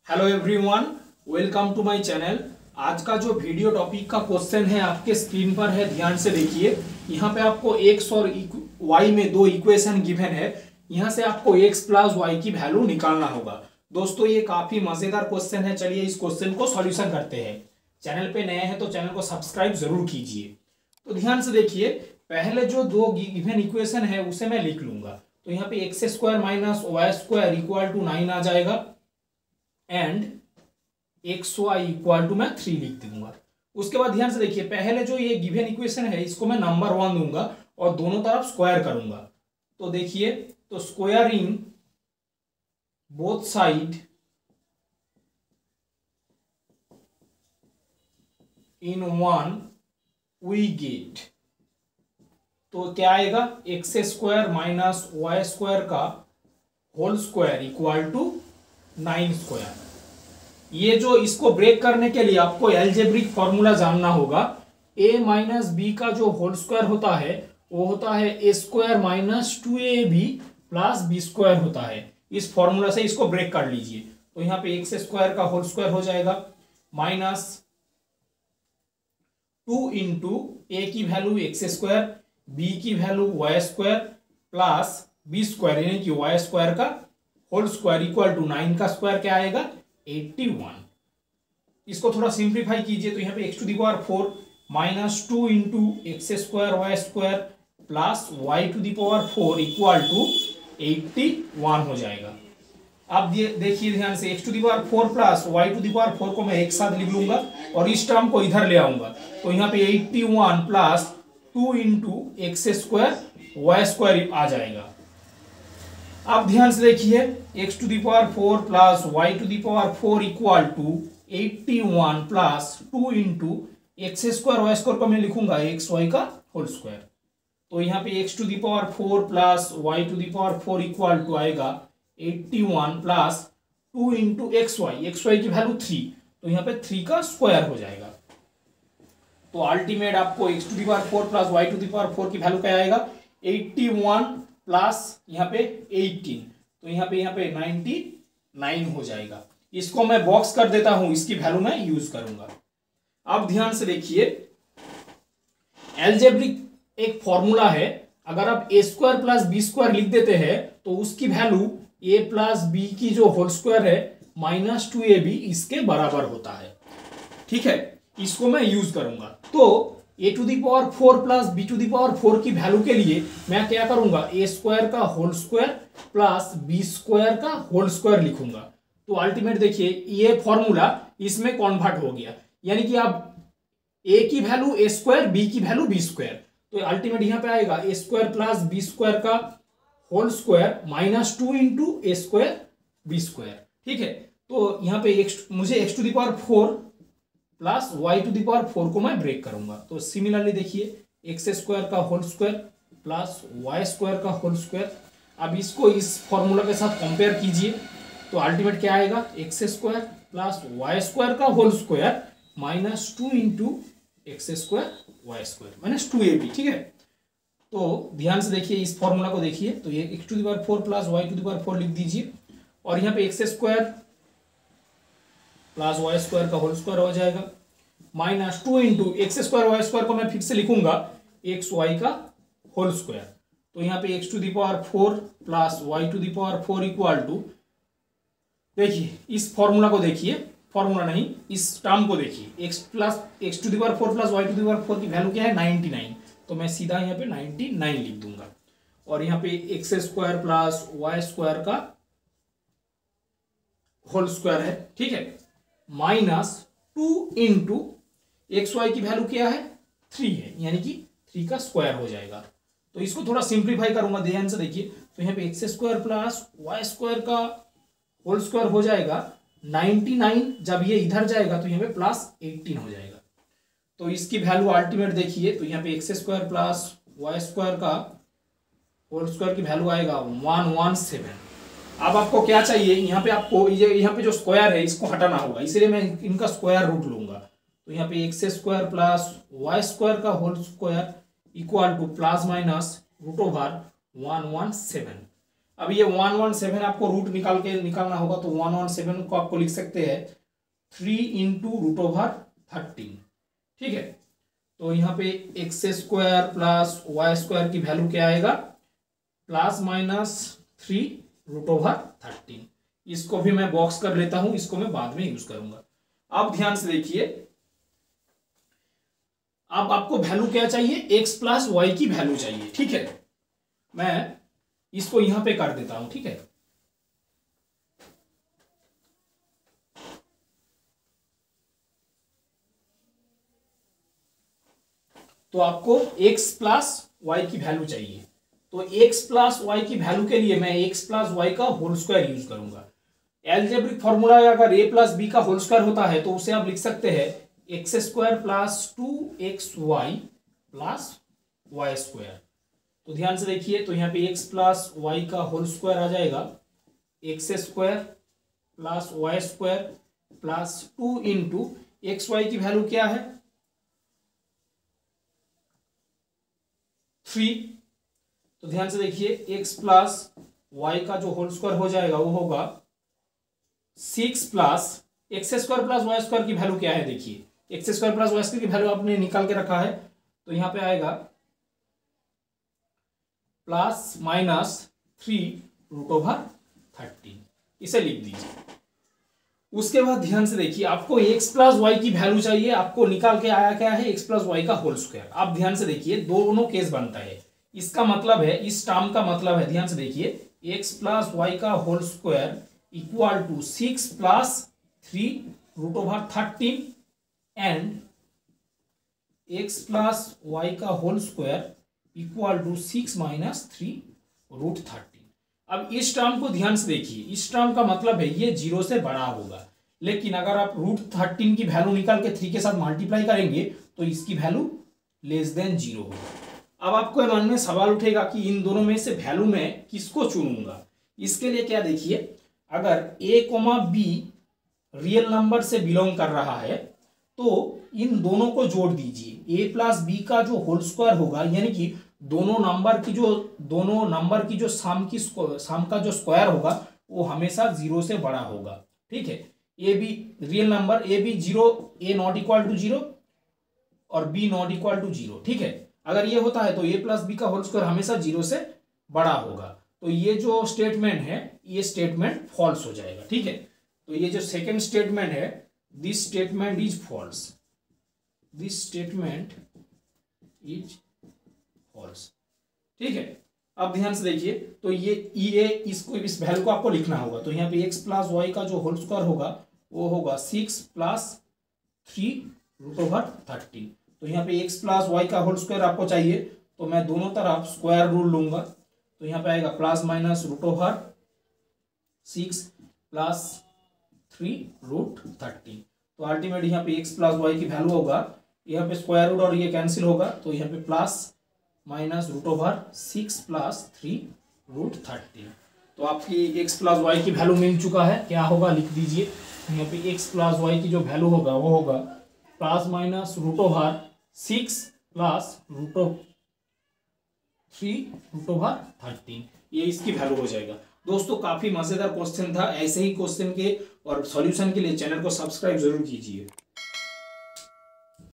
Hello everyone, welcome to my channel. आज का जो वीडियो टॉपिक का क्वेश्चन है आपके स्क्रीन पर है, ध्यान से देखिए। यहाँ पे आपको x और y में दो इक्वेशन गिवन है। यहाँ से आपको x प्लस वाई की वैल्यू निकालना होगा। दोस्तों ये काफी मजेदार क्वेश्चन है। चलिए इस क्वेश्चन को सॉल्यूशन करते हैं। चैनल पे नए हैं तो चैनल को सब्सक्राइब जरूर कीजिए। तो ध्यान से देखिए, पहले जो दो गिवन इक्वेशन है उसे मैं लिख लूंगा। तो यहाँ पे x square minus y square equal to 9 आ जाएगा and x y equal to मैं 3 लिख दूंगा। उसके बाद ध्यान से देखिए, पहले जो ये गिवन इक्वेशन है इसको मैं नंबर 1 दूंगा और दोनों तरफ स्क्वायर करूंगा। तो देखिए, तो squaring both side in 1 we get, तो क्या आएगा, x square minus y square का whole square equal to 9 square. ये जो इसको ब्रेक करने के लिए आपको एल्जेब्रिक फॉर्मूला जानना होगा। a माइनस बी का जो होल स्क्वायर होता है वो होता है A square minus 2ab plus B square होता है। इस फॉर्मूला से इसको ब्रेक कर लीजिए। तो यहाँ पे एक्स स्क्वायर का होल स्क्वायर हो जाएगा माइनस 2 इंटू ए की वैल्यू एक्स स्क्वायर, बी की value y square plus B square यानी कि वाई स्क्वायर का होल स्क्वायर इक्वल टू 9 का स्क्वायर क्या आएगा, 81। इसको थोड़ा सिंप्लीफाई कीजिए तो यहाँ पे x to the power 4 minus 2 into x square y square plus y to the power 4 equal to 81 हो जाएगा। अब देखिए ध्यान से, x to the power 4 plus y to the power 4 को मैं एक साथ लिख लूंगा और इस टर्म को इधर ले आऊंगा। तो यहाँ पे 81 plus 2 into x square y square आ जाएगा। अब ध्यान से देखिए, x to the power 4 plus y to the power 4 equal to 81 plus 2 into x square y square को मैं लिखूंगा एक्स वाई का होल स्क्वायर। तो यहाँ पे x to the power 4 plus y to the power 4 equal to आएगा 81 plus 2 into x y की value 3, तो यहाँ पे 3 का स्क्वायर हो जाएगा। तो अल्टीमेट आपको x to the power 4 plus y to the power 4 की वैल्यू क्या आएगा, 81 प्लस यहाँ पे 18, तो यहाँ पे 99 हो जाएगा। इसको मैं बॉक्स कर देता हूं, इसकी वैल्यू मैं यूज करूंगा। अब ध्यान से देखिए, एल्जेब्रिक एक फॉर्मूला है। अगर आप ए स्क्वायर प्लस बी स्क्वायर लिख देते हैं तो उसकी वैल्यू ए प्लस बी की जो होल स्क्वायर है माइनस 2ab इसके बराबर होता है। ठीक है, इसको मैं यूज करूंगा। तो A to the power 4 plus B to the power 4 की वैल्यू के लिए मैं क्या करूंगा, ए स्क्वायर का whole square plus B square का होल स्क्वायर लिखूंगा। तो अल्टीमेट देखिए, ये फॉर्मूला इसमें कन्वर्ट हो गया, यानी कि अब ए की वैल्यू ए स्क्वायर, बी की वैल्यू बी स्क्वायर। तो अल्टीमेट यहां पे आएगा a square plus B square का whole square minus 2 into a square b square. ठीक है, तो यहाँ पे मुझे x to the power 4 plus y to the power 4 को मैं ब्रेक करूंगा। तो सिमिलरली देखिए, एक्स स्क्वायर का whole square plus y square का होल स्क्वायर। अब इसको इस फॉर्मूला के साथ कंपेयर कीजिए तो अल्टीमेट क्या आएगा, x square plus y square का whole square minus 2 into x square y square minus 2ab। ठीक है, तो ध्यान से देखिए, इस फॉर्मूला को देखिए। तो ये x to the power 4 plus y to the power 4 लिख दीजिए और यहाँ पे x square plus y square का होल स्क्वायर हो जाएगा minus 2 into x square y square को मैं फिर से लिखूंगा एक्स वाई का होल स्क्वायर। तो यहाँ पे x to the power 4 plus y to the power 4 equal to, देखिए इस फॉर्मूला को देखिए, फॉर्मूला नहीं इस टर्म को देखिए, x to the power 4 plus y to the power 4 की वैल्यू क्या है, 99। तो मैं सीधा यहाँ पे 99 लिख दूंगा और यहाँ पे x square plus y square का होल स्क्वायर है। ठीक है, माइनस 2 इंटू एक्स वाई की वैल्यू क्या है, 3 है, यानी कि 3 का स्क्वायर हो जाएगा। तो इसको थोड़ा सिंप्लीफाई करूंगा, ध्यान से देखिए। तो यहाँ पे x square plus y square का होल स्क्वायर हो जाएगा 99, जब ये इधर जाएगा तो यहाँ पे प्लस 18 हो जाएगा। तो इसकी वैल्यू अल्टीमेट देखिए, तो यहाँ पे x square plus y square का होल स्क्वायर की वैल्यू आएगा 117। अब आपको क्या चाहिए, यहाँ पे आपको यहाँ पे जो स्क्वायर है इसको हटाना होगा, इसलिए मैं इनका स्क्वायर रूट लूंगा। तो यहाँ पे x square plus y square का whole square equal to plus minus root over 117। अब ये 117 आपको रूट निकालना होगा, तो 117 को आपको लिख सकते हैं 3 इंटू √13। ठीक है, तो यहाँ पे x² प्लस y² की वैल्यू क्या आएगा, ±3 √13। इसको भी मैं बॉक्स कर लेता हूं, इसको मैं बाद में यूज करूंगा। अब ध्यान से देखिए, अब आपको वैल्यू क्या चाहिए, x प्लस वाई की वैल्यू चाहिए। ठीक है, मैं इसको यहां पे कर देता हूं। ठीक है, तो आपको x प्लस वाई की वैल्यू चाहिए, तो x प्लस वाई की वैल्यू के लिए मैं x प्लस वाई का होल स्क्वायर यूज करूंगा। एल्जेब्रिक फॉर्मूला अगर a प्लस बी का होल स्क्वायर होता है तो उसे आप लिख सकते हैं x² plus 2xy plus y²। तो ध्यान से देखिए, तो यहाँ पे x प्लस वाई का होल स्क्वायर आ जाएगा x² plus y² plus 2 into xy की वैल्यू क्या है 3। तो ध्यान से देखिए, x प्लस वाई का जो होल स्क्वायर हो जाएगा वो होगा 6 प्लस x² प्लस y² की वैल्यू क्या है, देखिए x² प्लस y² की वैल्यू आपने निकाल के रखा है, तो यहां पे आएगा ±3 √13। इसे लिख दीजिए। उसके बाद ध्यान से देखिए, आपको x प्लस वाई की वैल्यू चाहिए, आपको निकाल के आया क्या है, x प्लस वाई का होल स्क्वायर। आप ध्यान से देखिए, दोनों केस बनता है। इसका मतलब है, इस टर्म का मतलब है, ध्यान से देखिए, x प्लस वाई का whole square equal to 6 plus 3 √13 and x plus y का whole square equal to 6 minus 3 √13। अब इस टर्म को ध्यान से देखिए, इस टर्म का मतलब है ये 0 से बड़ा होगा, लेकिन अगर आप √13 की वैल्यू निकाल के 3 के साथ मल्टीप्लाई करेंगे तो इसकी वैल्यू <0 होगा। अब आपको मन में सवाल उठेगा कि इन दोनों में से वैल्यू में किसको चुनूंगा। इसके लिए क्या देखिए, अगर a, b रियल नंबर से बिलोंग कर रहा है तो इन दोनों को जोड़ दीजिए। a प्लस बी का जो होल स्क्वायर होगा, यानी कि दोनों नंबर की जो सम का जो स्क्वायर होगा वो हमेशा 0 से बड़ा होगा। ठीक है, a b real number a b 0, a not equal to 0 और बी नॉट इक्वल टू 0। ठीक है, अगर ये होता है तो a प्लस बी का होल स्क्वायर हमेशा 0 से बड़ा होगा, तो ये जो स्टेटमेंट है ये स्टेटमेंट फॉल्स हो जाएगा। ठीक है, तो ये जो सेकेंड स्टेटमेंट है, this statement is false, this statement is false. ठीक है, अब ध्यान से देखिए, तो ये इसको इस वैल्यू को आपको लिखना होगा, तो यहाँ पे x प्लस वाई का जो होल स्क्वायर होगा वो होगा 6 प्लस 3 √13। तो यहाँ पे x प्लस वाई का होल स्क्वायर आपको चाहिए, तो मैं दोनों तरफ स्क्वायर रूल लूंगा, तो यहाँ पे आएगा ±6 प्लस 3 √13। तो अल्टीमेट यहाँ पे x प्लस वाई की वैल्यू होगा, यहाँ पे स्क्वायर रूट और ये कैंसिल होगा, तो यहाँ पे ±6 प्लस 3 √13। तो आपकी x प्लस वाई की वैल्यू मिल चुका है, क्या होगा लिख दीजिए। यहाँ पे x प्लस वाई की जो वैल्यू होगा वो होगा ±6 प्लस √3 √13। ये इसकी वैल्यू हो जाएगा। दोस्तों काफी मजेदार क्वेश्चन था, ऐसे ही क्वेश्चन के और सॉल्यूशन के लिए चैनल को सब्सक्राइब जरूर कीजिए।